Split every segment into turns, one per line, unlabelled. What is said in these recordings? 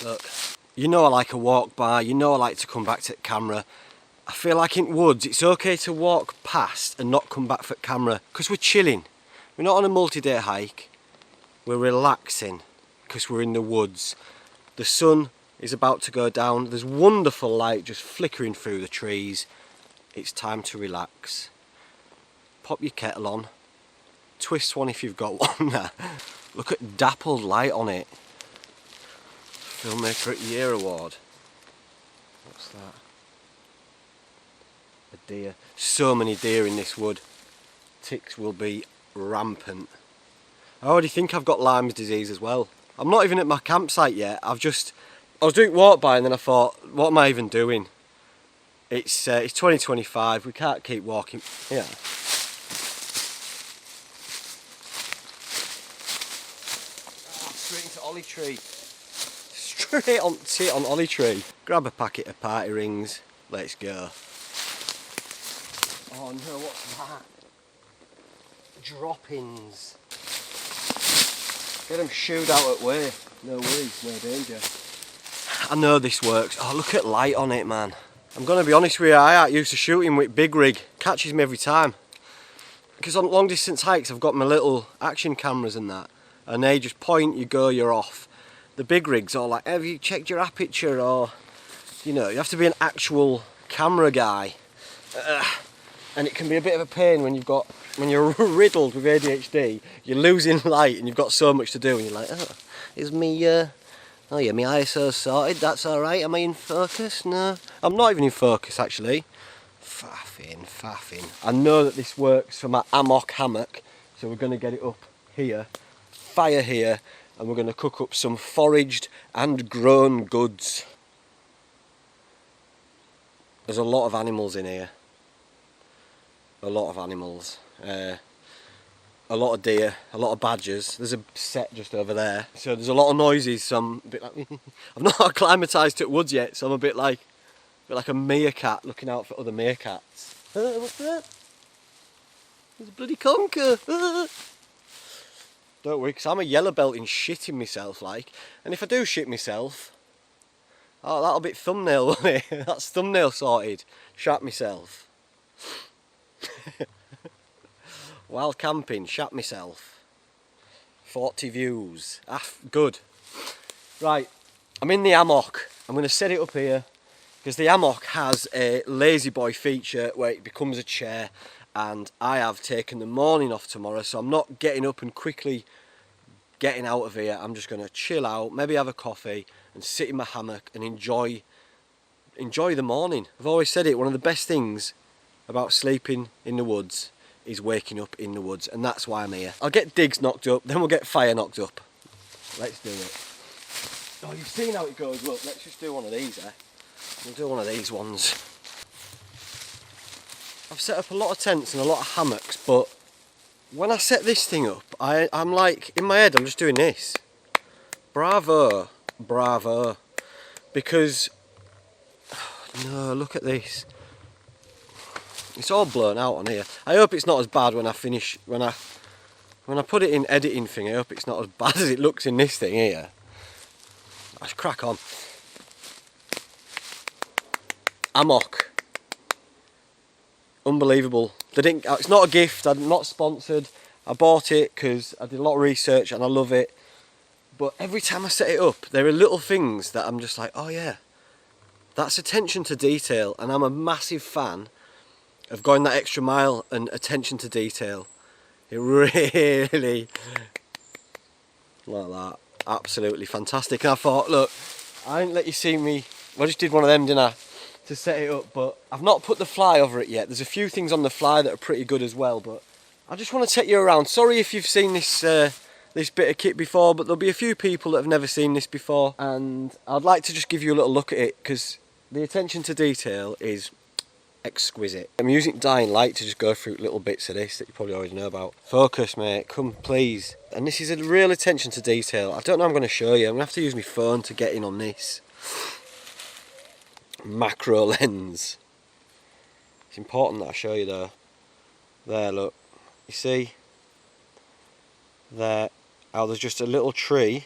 Look, you know I like a walk by, you know I like to come back to the camera. I feel like in woods it's okay to walk past and not come back for camera because we're chilling. We're not on a multi-day hike, we're relaxing because we're in the woods. The sun is about to go down, there's wonderful light just flickering through the trees. It's time to relax. Pop your kettle on, twist one if you've got one. Look at dappled light on it. Filmmaker at Year award. What's that? A deer. So many deer in this wood. Ticks will be rampant. I already think I've got Lyme's disease as well. I'm not even at my campsite yet. I was doing walk by and then I thought, what am I even doing? It's 2025. We can't keep walking. Yeah. Straight into Ollie Tree. Straight on, sit on Ollie Tree. Grab a packet of party rings. Let's go. Oh no, what's that? Droppings. Get them shooed out at way. No worries, no danger. I know this works. Oh, look at light on it, man. I'm going to be honest with you, I ain't used to shooting with big rig. Catches me every time. Because on long distance hikes I've got my little action cameras and that. And they just point, you go, you're off. The big rigs are like, have you checked your aperture? Or, you know, you have to be an actual camera guy. And it can be a bit of a pain when you're riddled with ADHD, you're losing light and you've got so much to do and you're like, oh, is me, oh yeah, my ISO's sorted, that's alright, am I in focus? No, I'm not even in focus actually. Faffing. I know that this works for my hammock, so we're going to get it up here, fire here, and we're going to cook up some foraged and grown goods. There's a lot of animals in here. A lot of animals, a lot of deer, a lot of badgers. There's a set just over there, so there's a lot of noises. So I'm a bit like I'm not acclimatised to woods yet, so I'm a bit like a meerkat looking out for other meerkats. What's that? There's a bloody conker. Don't worry, because I'm a yellow belt in shitting myself, like, and if I do shit myself, oh, that'll be thumbnail, won't it? That's thumbnail sorted. Shat myself. While camping, shat myself. 40 views. Ah, good. Right, I'm in the hammock. I'm going to set it up here because the hammock has a lazy boy feature where it becomes a chair, and I have taken the morning off tomorrow, so I'm not getting up and quickly getting out of here. I'm just going to chill out, maybe have a coffee and sit in my hammock and enjoy the morning. I've always said it, one of the best things about sleeping in the woods is waking up in the woods, and that's why I'm here. I'll get digs knocked up, then we'll get fire knocked up. Let's do it. Oh, you've seen how it goes. Look, let's just do one of these, eh? We'll do one of these ones. I've set up a lot of tents and a lot of hammocks, but when I set this thing up, I'm like, in my head, I'm just doing this. Bravo. Because, no, look at this. It's all blown out on here. I hope it's not as bad when I finish, when I put it in editing thing, I hope it's not as bad as it looks in this thing here. Let's crack on. Hammock. Unbelievable. It's not a gift, I'm not sponsored. I bought it because I did a lot of research and I love it. But every time I set it up, there are little things that I'm just like, oh yeah, that's attention to detail, and I'm a massive fan of going that extra mile and attention to detail. It really, like that, absolutely fantastic. And I thought, look, I didn't let you see me, I just did one of them, didn't I, to set it up, but I've not put the fly over it yet. There's a few things on the fly that are pretty good as well, but I just want to take you around. Sorry if you've seen this this bit of kit before, but there'll be a few people that have never seen this before, and I'd like to just give you a little look at it because the attention to detail is exquisite. I'm using dying light to just go through little bits of this that you probably already know about. Focus, mate, come please. And this is a real attention to detail. I don't know, I'm going to show you. I'm going to have to use my phone to get in on this. Macro lens. It's important that I show you though. There, look. You see? There. Oh, there's just a little tree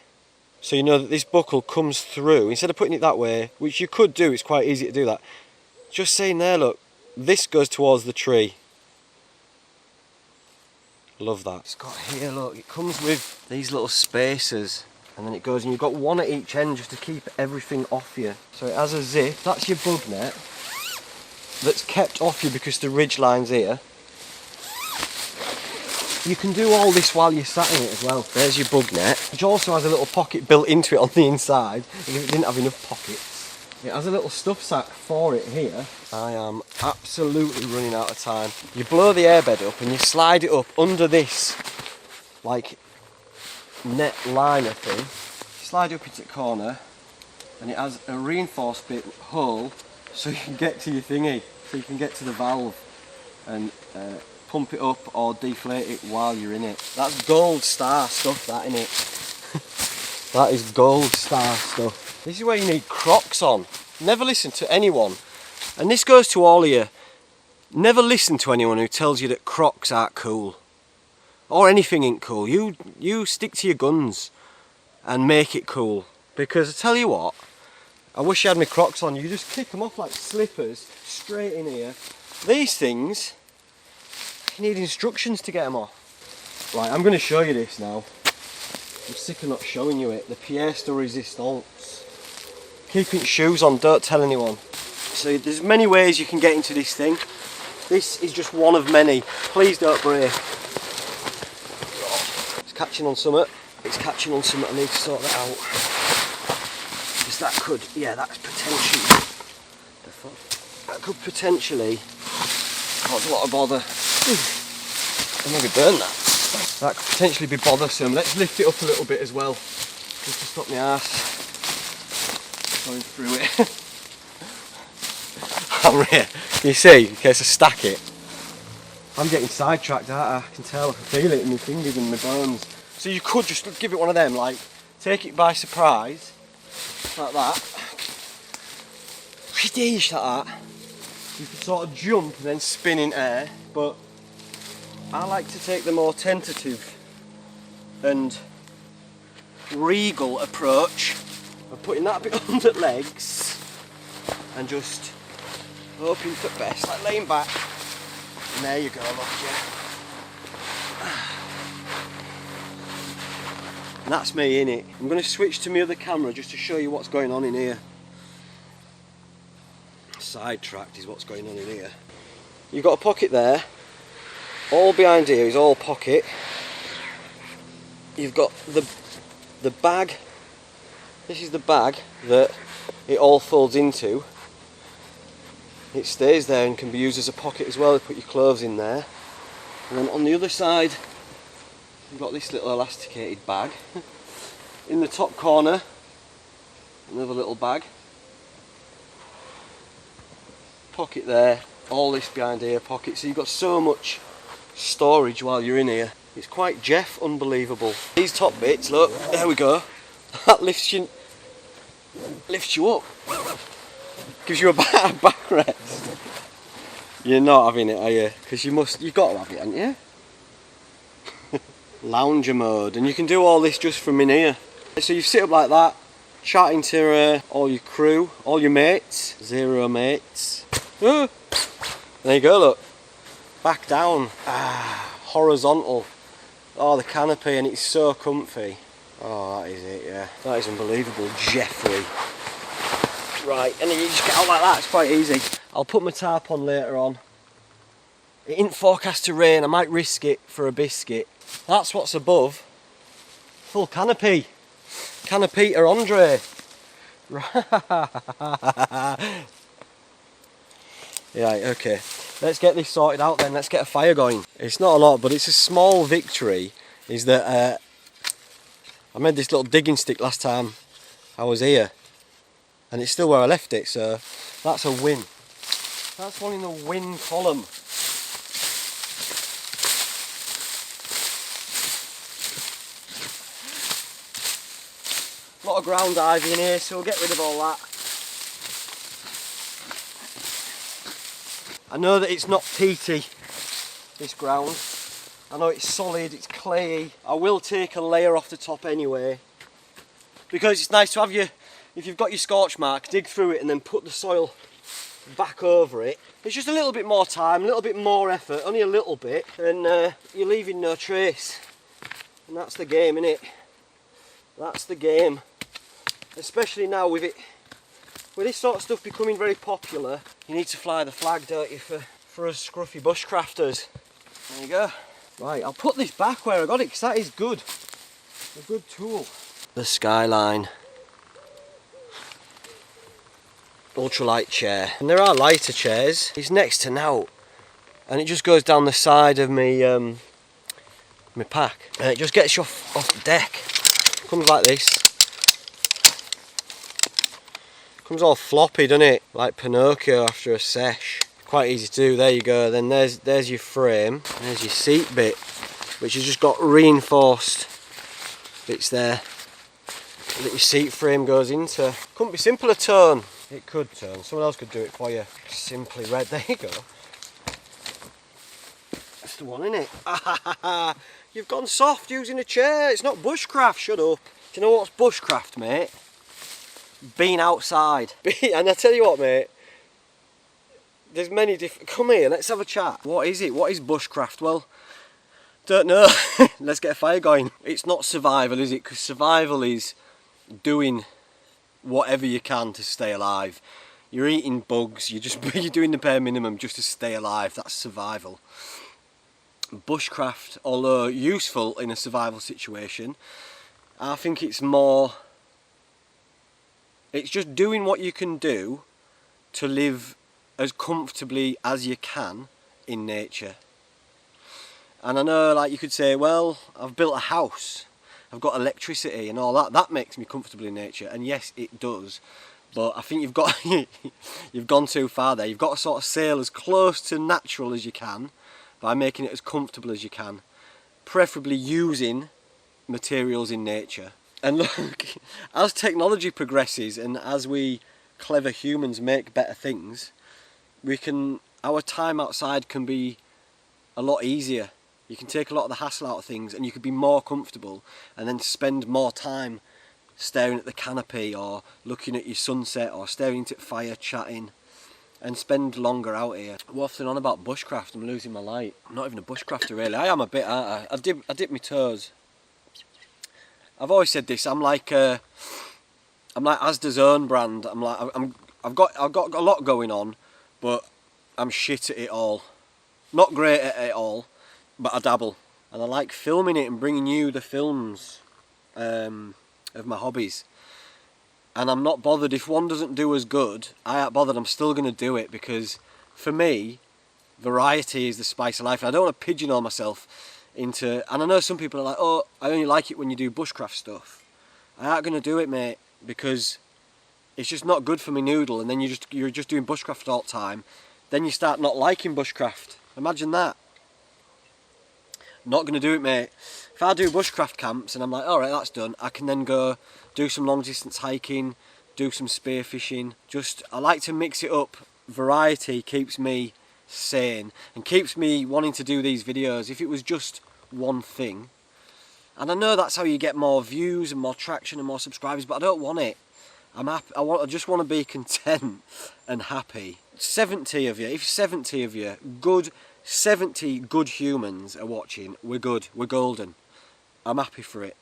So you know that this buckle comes through. Instead of putting it that way, which you could do, it's quite easy to do that. Just saying there, look, this goes towards the tree. Love that. It's got here, look, it comes with these little spacers. And then it goes, and you've got one at each end just to keep everything off you. So it has a zip. That's your bug net. That's kept off you because the ridge line's here. You can do all this while you're sat in it as well. There's your bug net, which also has a little pocket built into it on the inside, if it didn't have enough pockets. It has a little stuff sack for it here. I am absolutely running out of time. You blow the airbed up and you slide it up under this, like, net liner thing. Slide it up into the corner, and it has a reinforced bit hole so you can get to your thingy, so you can get to the valve and pump it up or deflate it while you're in it. That's gold star stuff, that, innit? That is gold star stuff. This is where you need Crocs on. Never listen to anyone, and this goes to all of you, never listen to anyone who tells you that Crocs aren't cool or anything ain't cool. You stick to your guns and make it cool, because I tell you what, I wish I had my Crocs on. You just kick them off like slippers straight in here. These things, you need instructions to get them off. Right, I'm going to show you this now. I'm sick of not showing you it. The pièce de résistance. Keeping shoes on, don't tell anyone. So there's many ways you can get into this thing. This is just one of many. Please don't break. It's catching on something. It's catching on something. I need to sort that out. Because that could, yeah, that's potentially, that could potentially cause a lot of bother. I'm going to burn that. That could potentially be bothersome. Let's lift it up a little bit as well, just to stop my arse going through it. I'm here. Can you see? In case I stack it. I'm getting sidetracked, aren't I? I can tell. I can feel it in my fingers and my bones. So you could just give it one of them, like take it by surprise, like that. Like that. You could sort of jump and then spin in air, but I like to take the more tentative and regal approach of putting that bit under legs and just hoping for best, like laying back. And there you go, look, yeah. And that's me in it. I'm going to switch to my other camera just to show you what's going on in here. Sidetracked is what's going on in here. You've got a pocket there. All behind here is all pocket. You've got the bag. This is the bag that it all folds into. It stays there and can be used as a pocket as well. You put your clothes in there. And then on the other side, you've got this little elasticated bag. In the top corner, another little bag. Pocket there. All this behind here, pocket. So you've got so much storage while you're in here. It's quite Jeff unbelievable. These top bits, look, there we go. That lifts you up. Gives you a backrest. You're not having it, are you? Because you've got to have it, haven't you? Lounger mode, and you can do all this just from in here. So you sit up like that, chatting to all your crew, all your mates, 0 mates. There you go, look. Back down. Horizontal. Oh, the canopy, and it's so comfy. Oh, that is it, yeah. That is unbelievable, Jeffrey. Right, and then you just get out like that, it's quite easy. I'll put my tarp on later on. It ain't forecast to rain, I might risk it for a biscuit. That's what's above. Full canopy. Canopita Andre. Right, okay. Let's get this sorted out then, let's get a fire going. It's not a lot, but it's a small victory, is that I made this little digging stick last time I was here. And it's still where I left it, so that's a win. That's one in the win column. A lot of ground ivy in here, so we'll get rid of all that. I know that it's not peaty, this ground. I know it's solid, it's clayey. I will take a layer off the top anyway. because it's nice to have your, if you've got your scorch mark, dig through it and then put the soil back over it. It's just a little bit more time, a little bit more effort, only a little bit, and you're leaving no trace. And that's the game, innit? That's the game. Especially now with this sort of stuff becoming very popular, you need to fly the flag, don't you, for us scruffy bushcrafters. There you go. Right, I'll put this back where I got it, because that is good. A good tool. The Skyline ultralight chair. And there are lighter chairs. It's next to now, and it just goes down the side of my my pack, and it just gets you off the deck. Comes like this. Comes all floppy, doesn't it? Like Pinocchio after a sesh. Quite easy to do. There you go. Then there's your frame. There's your seat bit, which has just got reinforced bits there that your seat frame goes into. Couldn't be simpler, turn. It could turn. Someone else could do it for you. Simply red. There you go. That's the one, isn't it? You've gone soft using a chair. It's not bushcraft. Shut up. Do you know what's bushcraft, mate? Being outside. And I tell you what, mate, there's many different. Come here, let's have a chat. What is it? What is bushcraft? Well, don't know. Let's get a fire going. It's not survival, is it? Because survival is doing whatever you can to stay alive. You're eating bugs. You're doing the bare minimum just to stay alive. That's survival. Bushcraft, although useful in a survival situation, I think it's more. It's just doing what you can do to live as comfortably as you can in nature. And I know, like, you could say, well, I've built a house, I've got electricity and all that. That makes me comfortable in nature, and yes, it does. But I think you've gone too far there. You've got to sort of sail as close to natural as you can by making it as comfortable as you can, preferably using materials in nature. And look, as technology progresses and as we clever humans make better things, our time outside can be a lot easier. You can take a lot of the hassle out of things, and you could be more comfortable and then spend more time staring at the canopy or looking at your sunset or staring into the fire, chatting, and spend longer out here. Waffling on about bushcraft, I'm losing my light. I'm not even a bushcrafter really. I am a bit, aren't I? I dip my toes. I've always said this. I'm like Asda's own brand. I've got a lot going on, but I'm shit at it all. Not great at it all, but I dabble, and I like filming it and bringing you the films of my hobbies. And I'm not bothered if one doesn't do as good. I ain't bothered. I'm still going to do it, because for me, variety is the spice of life. And I don't want to pigeonhole myself into, and I know some people are like, oh, I only like it when you do bushcraft stuff. I ain't gonna do it, mate, because it's just not good for me noodle, and then you're just doing bushcraft all the time. Then you start not liking bushcraft. Imagine that. Not gonna do it, mate. If I do bushcraft camps and I'm like, alright, that's done, I can then go do some long distance hiking, do some spearfishing. I like to mix it up. Variety keeps me sane and keeps me wanting to do these videos. If it was just one thing, and I know that's how you get more views and more traction and more subscribers, but I don't want it. I'm happy. I just want to be content and happy. 70 of you, if 70 of you, 70 good humans are watching, we're good, we're golden. I'm happy for it.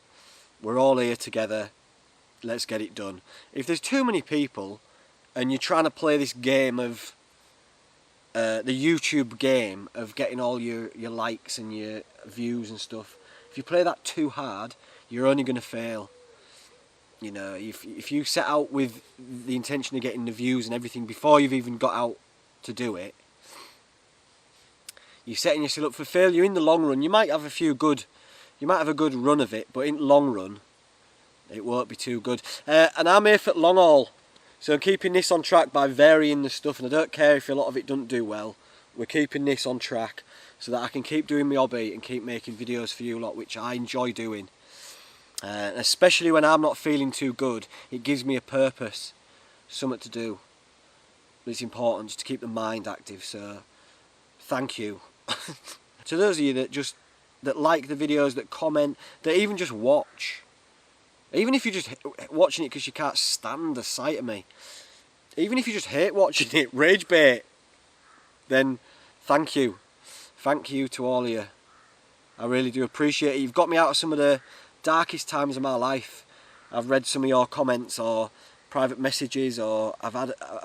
We're all here together. Let's get it done. If there's too many people and you're trying to play this game of the YouTube game of getting all your likes and your views and stuff, if you play that too hard, you're only going to fail. You know, if you set out with the intention of getting the views and everything before you've even got out to do it, you're setting yourself up for failure in the long run. You might have a good run of it, but in the long run, it won't be too good. And I'm here for long haul. So I'm keeping this on track by varying the stuff, and I don't care if a lot of it doesn't do well. We're keeping this on track so that I can keep doing my hobby and keep making videos for you lot, which I enjoy doing. Especially when I'm not feeling too good, it gives me a purpose, something to do. It's important just to keep the mind active, so thank you. To those of you that like the videos, that comment, that even just watch. Even if you're just watching it because you can't stand the sight of me. Even if you just hate watching it, rage bait, then thank you. Thank you to all of you. I really do appreciate it. You've got me out of some of the darkest times of my life. I've read some of your comments or private messages, or I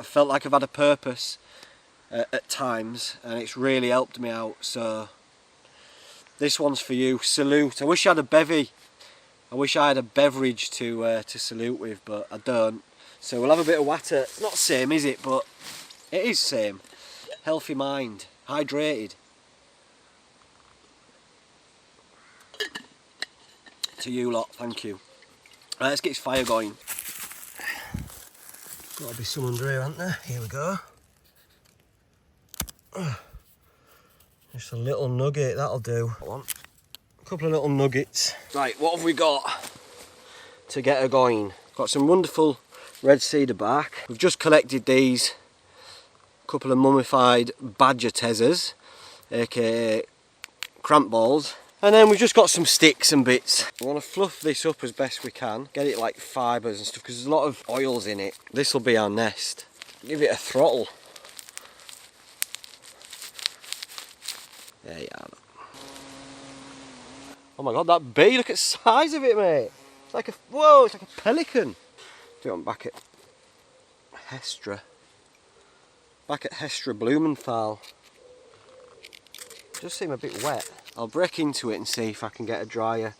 felt like I've had a purpose at times, and it's really helped me out. So this one's for you. Salute. I wish I had a bevy. I wish I had a beverage to salute with, but I don't. So we'll have a bit of water. It's not the same, is it? But it is same. Healthy mind. Hydrated. To you lot, thank you. Right, let's get this fire going. Got to be some under here, hasn't there? Here we go. Just a little nugget, that'll do. A couple of little nuggets. Right, what have we got to get her going? Got some wonderful red cedar bark. We've just collected these. A couple of mummified badger tezers, aka cramp balls. And then we've just got some sticks and bits. We want to fluff this up as best we can. Get it like fibres and stuff, because there's a lot of oils in it. This will be our nest. Give it a throttle. There you are. Oh my god, that bee, look at the size of it, mate. It's like a, whoa, it's like a pelican. Do it on back at Hestra. Back at Hestra Blumenthal. It does seem a bit wet. I'll break into it and see if I can get a dryer.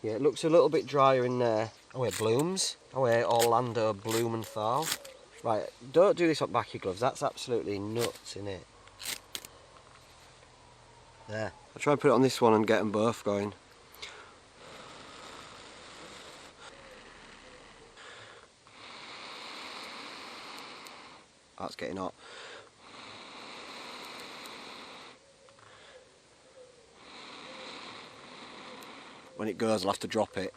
Yeah, it looks a little bit drier in there. Oh, it blooms. Oh, yeah, Orlando Blumenthal. Right, don't do this on back your gloves. That's absolutely nuts, innit? There. I'll try and put it on this one and get them both going. That's getting hot. When it goes, I'll have to drop it.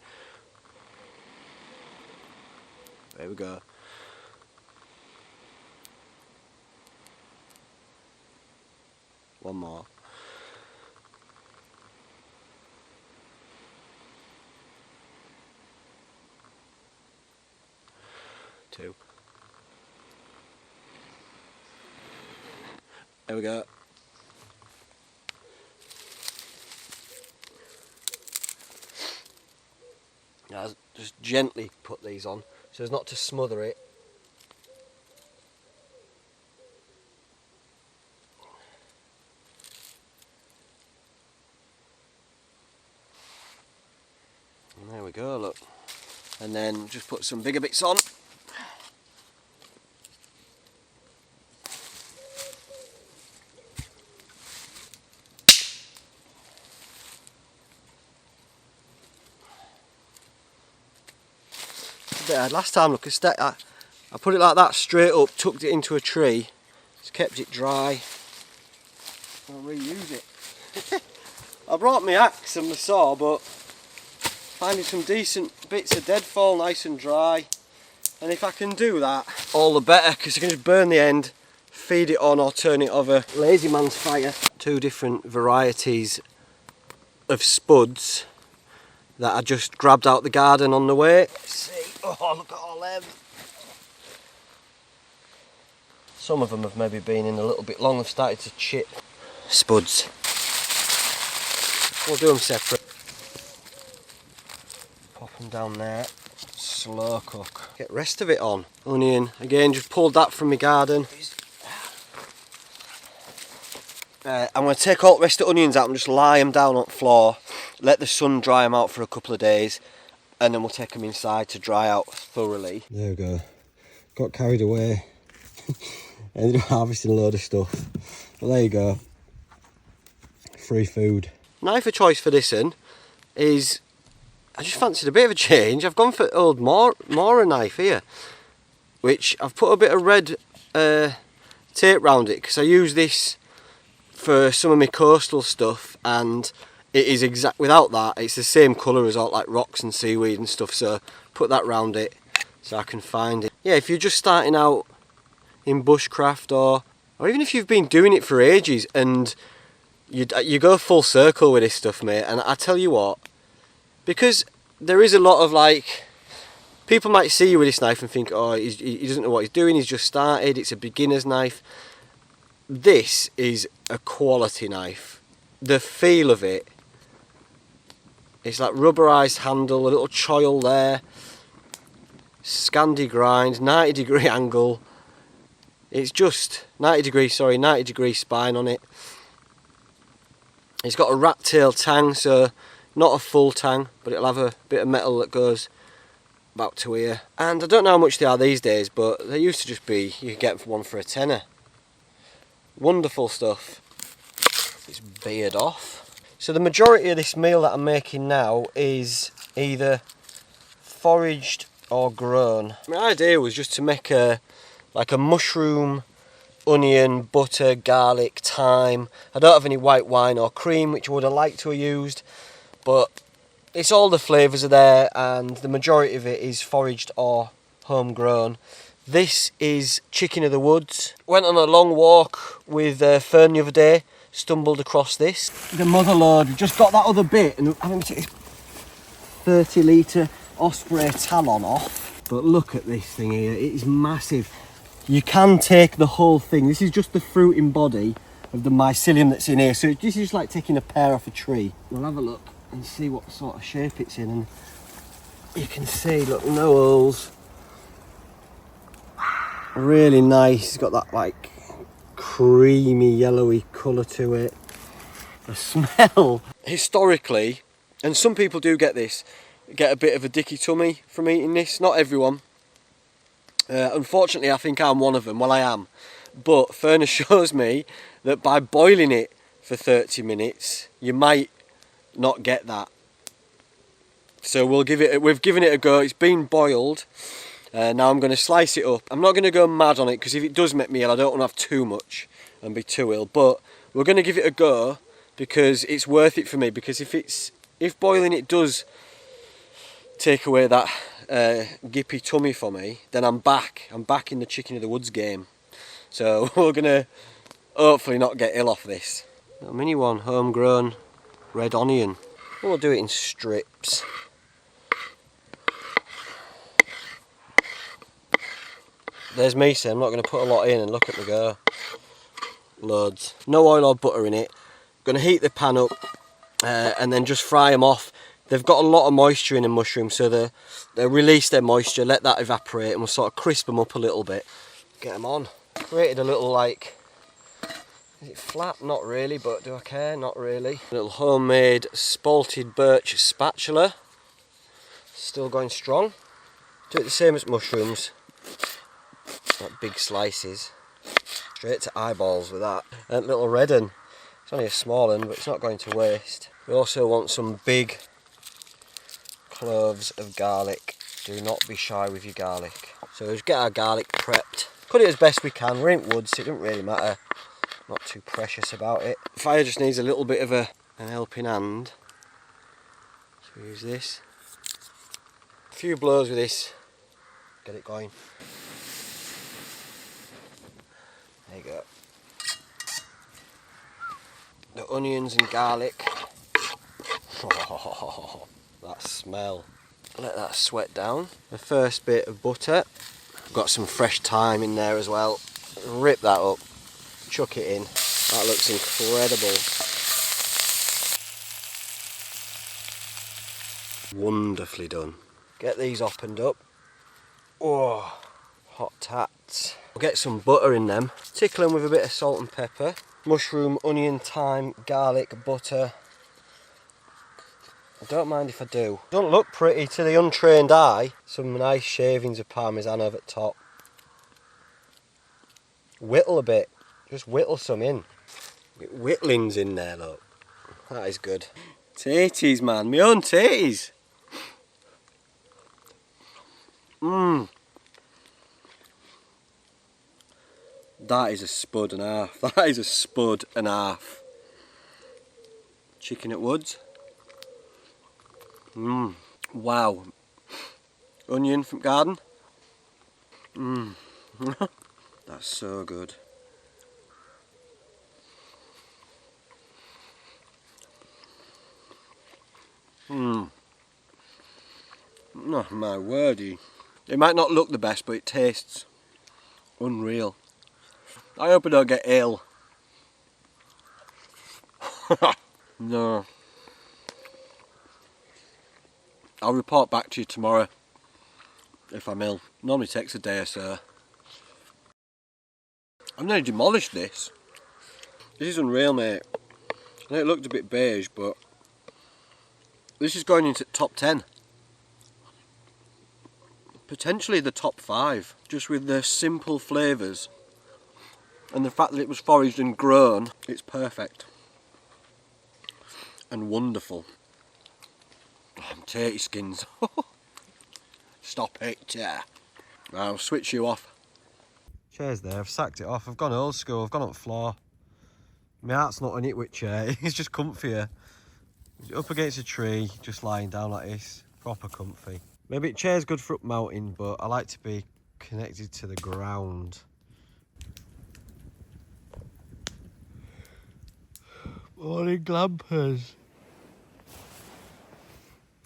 There we go. One more. Two. There we go. Now, just gently put these on so as not to smother it. And there we go, look. And then just put some bigger bits on. Last time, look, I put it like that straight up, tucked it into a tree, just kept it dry. I'll reuse it. I brought my axe and my saw, but finding some decent bits of deadfall, nice and dry. And if I can do that, all the better, because you can just burn the end, feed it on or turn it over. Lazy man's fire. Two different varieties of spuds that I just grabbed out the garden on the way. Let's see. Oh, look at all them. Some of them have maybe been in a little bit long, have started to chip. Spuds. We'll do them separate. Pop them down there. Slow cook. Get the rest of it on. Onion. Again, just pulled that from my garden. I'm going to take all the rest of the onions out and just lie them down on the floor. Let the sun dry them out for a couple of days. And then we'll take them inside to dry out thoroughly. There we go. Got carried away. Ended up harvesting a load of stuff. But there you go. Free food. Knife of choice for this one is, I just fancied a bit of a change. I've gone for old Mora knife here, which I've put a bit of red tape round it because I use this for some of my coastal stuff, and it is without that, it's the same colour as all like rocks and seaweed and stuff, so put that round it so I can find it. Yeah, if you're just starting out in bushcraft, or even if you've been doing it for ages and you go full circle with this stuff, mate, and I tell you what, because there is a lot of like People might see you with this knife and think, oh, he doesn't know what he's doing, he's just started, it's a beginner's knife. This is a quality knife. The feel of it, it's like rubberized handle, a little choil there, Scandi grind, 90-degree angle. It's just 90-degree spine on it. It's got a rat tail tang, so not a full tang, but it'll have a bit of metal that goes about to here. And I don't know how much they are these days, but they used to just be, you could get one for a tenner. Wonderful stuff. It's beard off. So the majority of this meal that I'm making now is either foraged or grown. My idea was just to make like a mushroom, onion, butter, garlic, thyme. I don't have any white wine or cream, which I would have liked to have used, but it's all the flavours are there, and the majority of it is foraged or homegrown. This is chicken of the woods. Went on a long walk with Fern the other day, stumbled across this. The mother lode, we've just got that other bit, and I'm having to take this 30-litre Osprey Talon off. But look at this thing here, it is massive. You can take the whole thing. This is just the fruiting body of the mycelium that's in here. So this is just like taking a pear off a tree. We'll have a look and see what sort of shape it's in. And you can see, look, no holes. Really nice. It's got that like creamy yellowy colour to it. The smell. Historically, and some people do get this, get a bit of a dicky tummy from eating this. Not everyone. Unfortunately, I think I'm one of them. Well, I am. But Furnace shows me that by boiling it for 30 minutes, you might not get that. So we've given it a go. It's been boiled. Now I'm going to slice it up. I'm not going to go mad on it, because if it does make me ill, I don't want to have too much and be too ill. But we're going to give it a go, because it's worth it for me. Because if boiling it does take away that gippy tummy for me, then I'm back in the chicken of the woods game. So we're gonna hopefully not get ill off this. A mini one, homegrown red onion. We'll do it in strips. There's me saying I'm not going to put a lot in, and look at me go. Loads. No oil or butter in it. Going to heat the pan up and then just fry them off. They've got a lot of moisture in the mushroom, so they release their moisture, let that evaporate, and we'll sort of crisp them up a little bit. Get them on. Created a little, like, is it flat? Not really, but do I care? Not really. A little homemade spalted birch spatula. Still going strong. Do it the same as mushrooms. Like big slices. Straight to eyeballs with that. And little red one. It's only a small one, but it's not going to waste. We also want some big cloves of garlic. Do not be shy with your garlic. So we'll just get our garlic prepped. Cut it as best we can. We're in woods, so it doesn't really matter. Not too precious about it. Fire just needs a little bit of an helping hand. So use this. A few blows with this. Get it going. There you go. The onions and garlic. Oh, that smell. Let that sweat down. The first bit of butter. Got some fresh thyme in there as well. Rip that up. Chuck it in. That looks incredible. Wonderfully done. Get these opened up. Oh, hot tats. We'll get some butter in them. Tickle them with a bit of salt and pepper. Mushroom, onion, thyme, garlic, butter. I don't mind if I do. Don't look pretty to the untrained eye. Some nice shavings of parmesan over the top. Whittle a bit. Just whittle some in. Get whittlings in there, look. That is good. Taties, man. My own taties. Mmm. That is a spud and a half. That is a spud and a half. Chicken at Woods. Mmm. Wow. Onion from garden. Mmm. That's so good. Mmm. Oh my wordy. It might not look the best, but it tastes unreal. I hope I don't get ill. No. I'll report back to you tomorrow if I'm ill. Normally takes a day or so. I've nearly demolished this. This is unreal, mate. I know it looked a bit beige, but this is going into top 10. Potentially the top 5, just with the simple flavours. And the fact that it was foraged and grown, it's perfect. And wonderful. Oh, tatey skins. Stop it. I'll switch you off. Chair's there, I've sacked it off. I've gone old school, I've gone on the floor. My heart's not on it with chair, it's just comfier. Up against a tree, just lying down like this. Proper comfy. Maybe chair's good for up mountain, but I like to be connected to the ground. Morning glampers.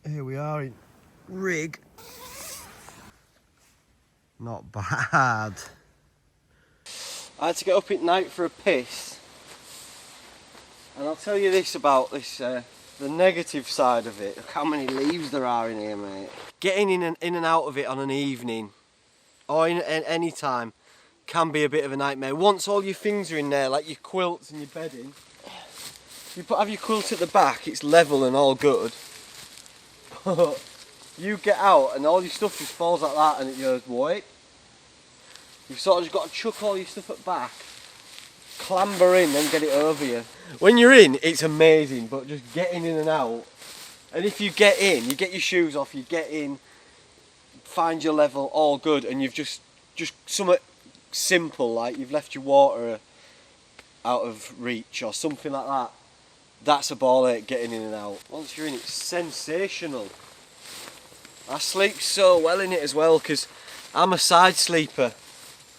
Here we are in rig. Not bad. I had to get up at night for a piss. And I'll tell you this about this, the negative side of it. Look how many leaves there are in here, mate. Getting in and out of it on an evening, or in any time, can be a bit of a nightmare. Once all your things are in there, like your quilts and your bedding, you have your quilt at the back, it's level and all good. But you get out and all your stuff just falls like that and it goes, wait. You've sort of just got to chuck all your stuff at back, clamber in and get it over you. When you're in, it's amazing, but just getting in and out. And if you get in, you get your shoes off, you get in, find your level, all good, and you've just something simple, like you've left your water out of reach or something like that. That's a ball ache getting in and out. Once you're in, it's sensational. I sleep so well in it as well because I'm a side sleeper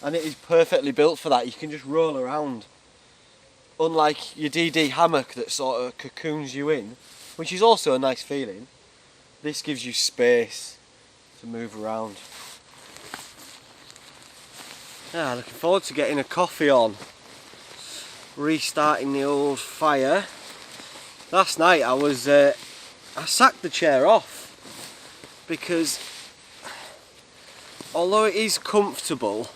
and it is perfectly built for that. You can just roll around. Unlike your DD hammock that sort of cocoons you in, which is also a nice feeling, this gives you space to move around. Yeah, looking forward to getting a coffee on. Restarting the old fire. Last night I sacked the chair off because although it is comfortable,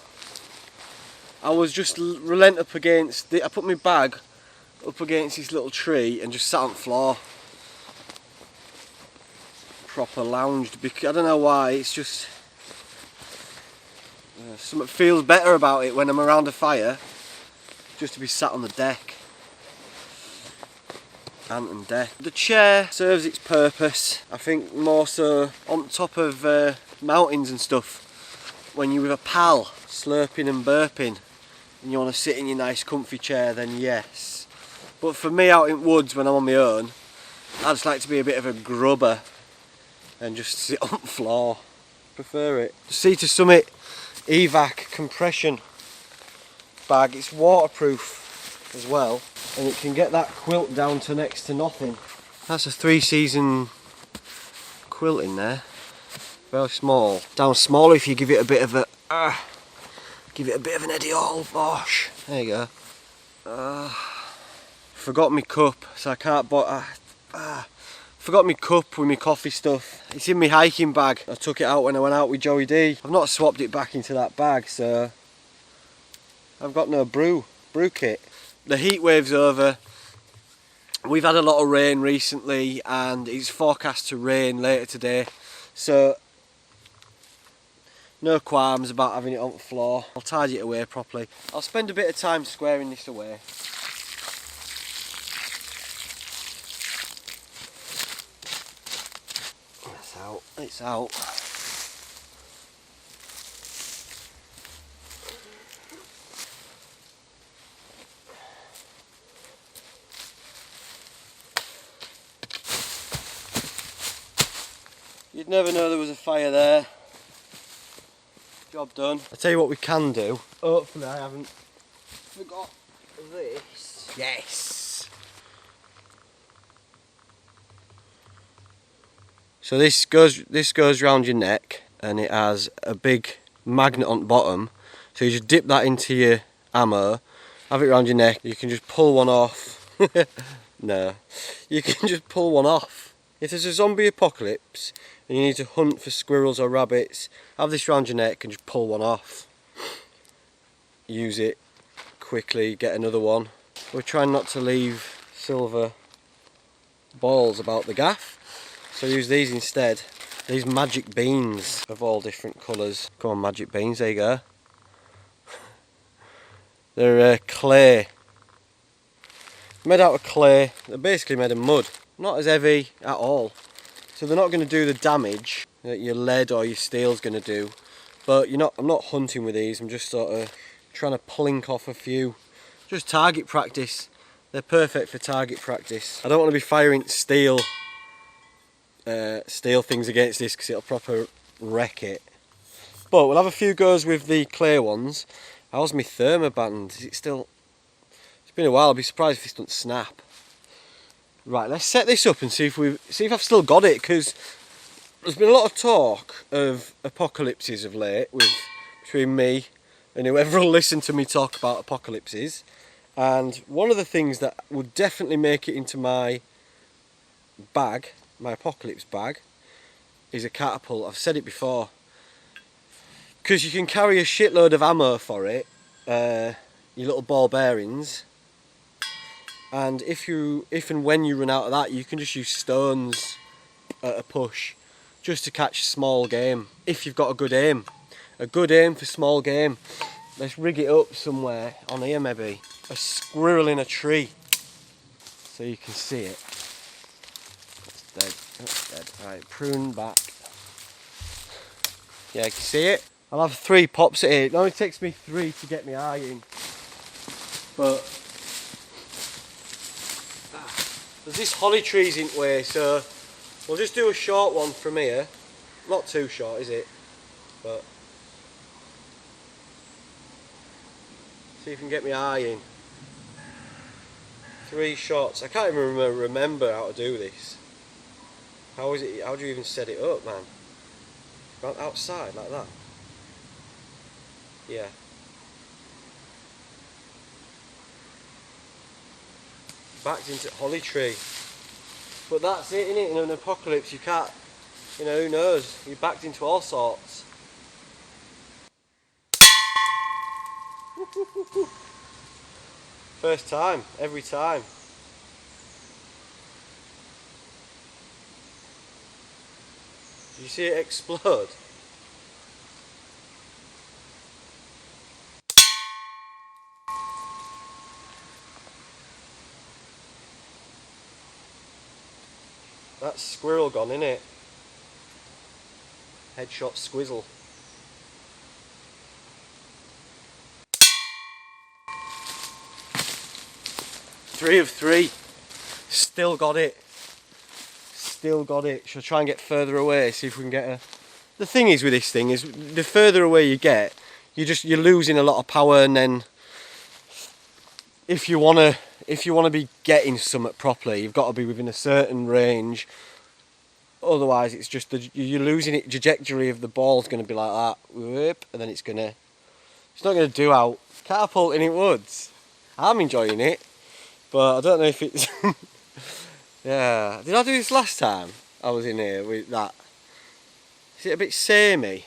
I was just relent up against I put my bag up against this little tree and just sat on the floor. Proper lounged, because I don't know why, it's just something feels better about it when I'm around a fire, just to be sat on the deck. And deck. The chair serves its purpose, I think more so on top of mountains and stuff. When you're with a pal, slurping and burping, and you want to sit in your nice comfy chair, then yes. But for me out in woods when I'm on my own, I just like to be a bit of a grubber and just sit on the floor. Prefer it. Sea to Summit evac compression bag, it's waterproof as well, and it can get that quilt down to next to nothing. That's a 3-season quilt in there. Very small. Down smaller if you give it a bit of a an Eddie Hall bosh. There you go. Forgot my cup, so I can't forgot my cup with my coffee stuff. It's in my hiking bag. I took it out when I went out with Joey D. I've not swapped it back into that bag, so I've got no brew kit. The heat wave's over. We've had a lot of rain recently and it's forecast to rain later today, so no qualms about having it on the floor. I'll tidy it away properly. I'll spend a bit of time squaring this away. It's out. You'd never know there was a fire there. Job done. I'll tell you what we can do. Hopefully I haven't forgot this. Yes! So this goes round your neck and it has a big magnet on the bottom. So you just dip that into your ammo, have it around your neck. You can just pull one off. No, you can just pull one off. If there's a zombie apocalypse and you need to hunt for squirrels or rabbits, have this around your neck and just pull one off. Use it quickly, get another one. We're trying not to leave silver balls about the gaff, so use these instead. These magic beans of all different colours. Come on, magic beans, there you go. They're clay. Made out of clay. They're basically made of mud. Not as heavy at all. So they're not going to do the damage that your lead or your steel's going to do. But I'm not hunting with these, I'm just sort of trying to plink off a few. Just target practice. They're perfect for target practice. I don't want to be firing steel things against this because it'll proper wreck it. But we'll have a few goes with the clay ones. How's my thermoband? Is it still... It's been a while, I'll be surprised if it doesn't snap. Right, let's set this up and see if I've still got it, because there's been a lot of talk of apocalypses of late between me and whoever will listen to me talk about apocalypses. And one of the things that would definitely make it into my bag, my apocalypse bag, is a catapult. I've said it before. Because you can carry a shitload of ammo for it, your little ball bearings. And if and when you run out of that, you can just use stones at a push just to catch small game. If you've got a good aim. A good aim for small game. Let's rig it up somewhere on here maybe. A squirrel in a tree. So you can see it. That's dead. That's dead. Right, prune back. Yeah, you can see it. I'll have 3 pops at it. It only takes me 3 to get my eye in. But there's this holly trees in the way, so we'll just do a short one from here. Not too short, is it? But see if we can get my eye in. 3 shots. I can't even remember how to do this. How is it? How do you even set it up, man? Right outside like that. Yeah. Backed into holly tree. But that's it, innit? In an apocalypse, you can't. You know, who knows? You're backed into all sorts. First time, every time. Did you see it explode? That's squirrel gone, innit? Headshot squizzle. Three of 3. Still got it. Still got it. Shall I try and get further away, see if we can get a... The thing is with this thing is, the further away you get, you're losing a lot of power, and then if you wanna be getting something properly, you've got to be within a certain range. Otherwise, it's just you're losing it. Trajectory of the ball's going to be like that, whoop, and then it's not going to do out. Catapulting in woods. I'm enjoying it, but I don't know if it's. Yeah, did I do this last time I was in here with that? Is it a bit samey?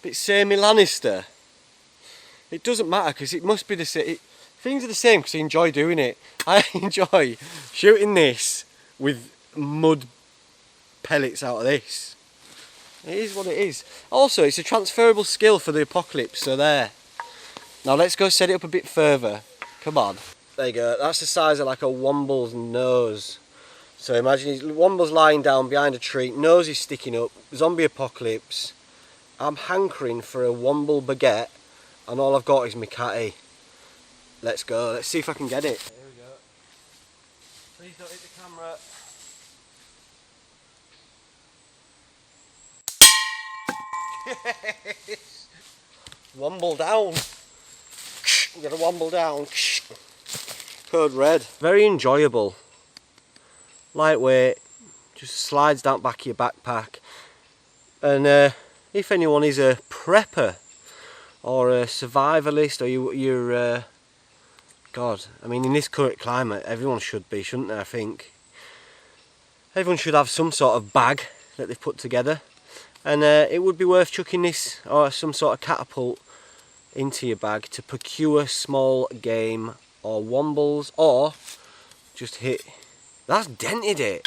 A bit samey Lannister? It doesn't matter because it must be the same. Things are the same because I enjoy doing it. I enjoy shooting this with mud pellets out of this. It is what it is. Also, it's a transferable skill for the apocalypse, so there. Now let's go set it up a bit further. Come on. There you go. That's the size of like a womble's nose. So imagine womble's lying down behind a tree, nose is sticking up, zombie apocalypse. I'm hankering for a womble baguette, and all I've got is my catty. Let's go. Let's see if I can get it. Here we go. Please don't hit the camera. Yes! Womble down. You gotta womble down. Code red. Very enjoyable. Lightweight. Just slides down back of your backpack. And if anyone is a prepper or a survivalist, or you're God, I mean, in this current climate, everyone should be, shouldn't they? I think everyone should have some sort of bag that they've put together, and it would be worth chucking this or some sort of catapult into your bag to procure small game or wombles, or just hit. That's dented it.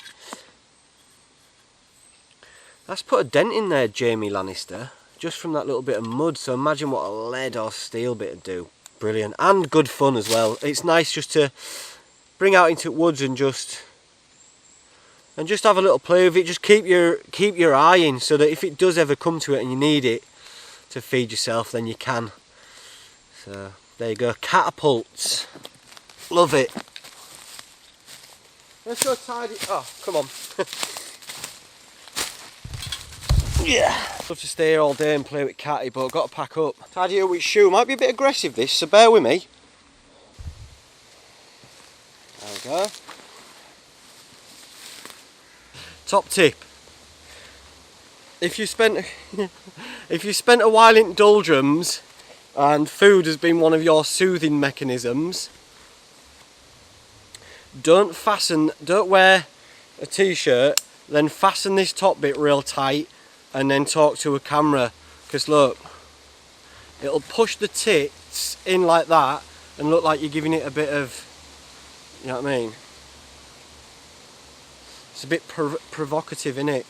That's put a dent in there, Jamie Lannister, just from that little bit of mud. So imagine what a lead or steel bit would do. Brilliant, and good fun as well. It's nice just to bring out into woods and just have a little play with it. Just keep your eye in, so that if it does ever come to it and you need it to feed yourself, then you can. So there you go, catapults. Love it. Let's go tidy. Oh, come on. Yeah. Love to stay here all day and play with Catty, but I've got to pack up. Tidy up with shoe. Might be a bit aggressive this, so bear with me. There we go. Top tip. If you spent a while in doldrums and food has been one of your soothing mechanisms, don't wear a t-shirt, then fasten this top bit real tight and then talk to a camera, because look, it'll push the tits in like that and look like you're giving it a bit of, you know what I mean? It's a bit provocative, innit?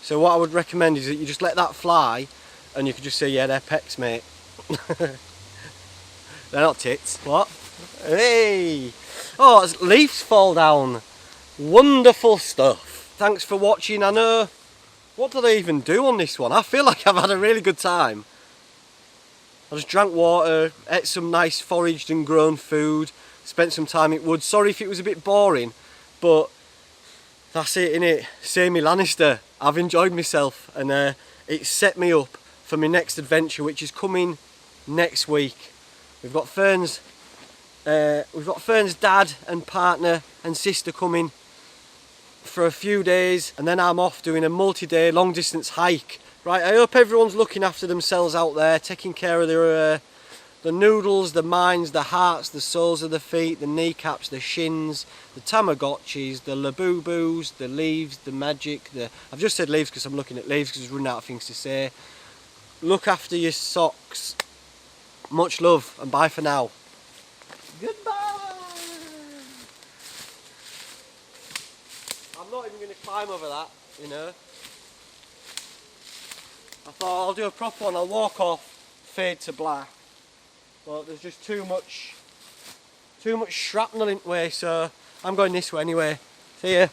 So what I would recommend is that you just let that fly and you can just say, yeah, they're pecs, mate. They're not tits. What? Hey! Oh, leaves fall down. Wonderful stuff. Thanks for watching. I know, what did I even do on this one? I feel like I've had a really good time. I just drank water, ate some nice foraged and grown food, spent some time in woods. Sorry if it was a bit boring, but that's it, innit? Jamie Lannister. I've enjoyed myself, and it set me up for my next adventure, which is coming next week. We've got Fern's dad and partner and sister coming for a few days, and then I'm off doing a multi-day long distance hike. Right, I hope everyone's looking after themselves out there, taking care of their the noodles, the minds, the hearts, the soles of the feet, the kneecaps, the shins, the Tamagotchis, the Labubus, the leaves, the magic, I've just said leaves because I'm looking at leaves because I've run out of things to say. Look after your socks. Much love and bye for now. Goodbye! I'm not even going to climb over that, you know. I thought I'll do a proper one, I'll walk off, fade to black. But there's just too much shrapnel in the way, so I'm going this way anyway. See ya.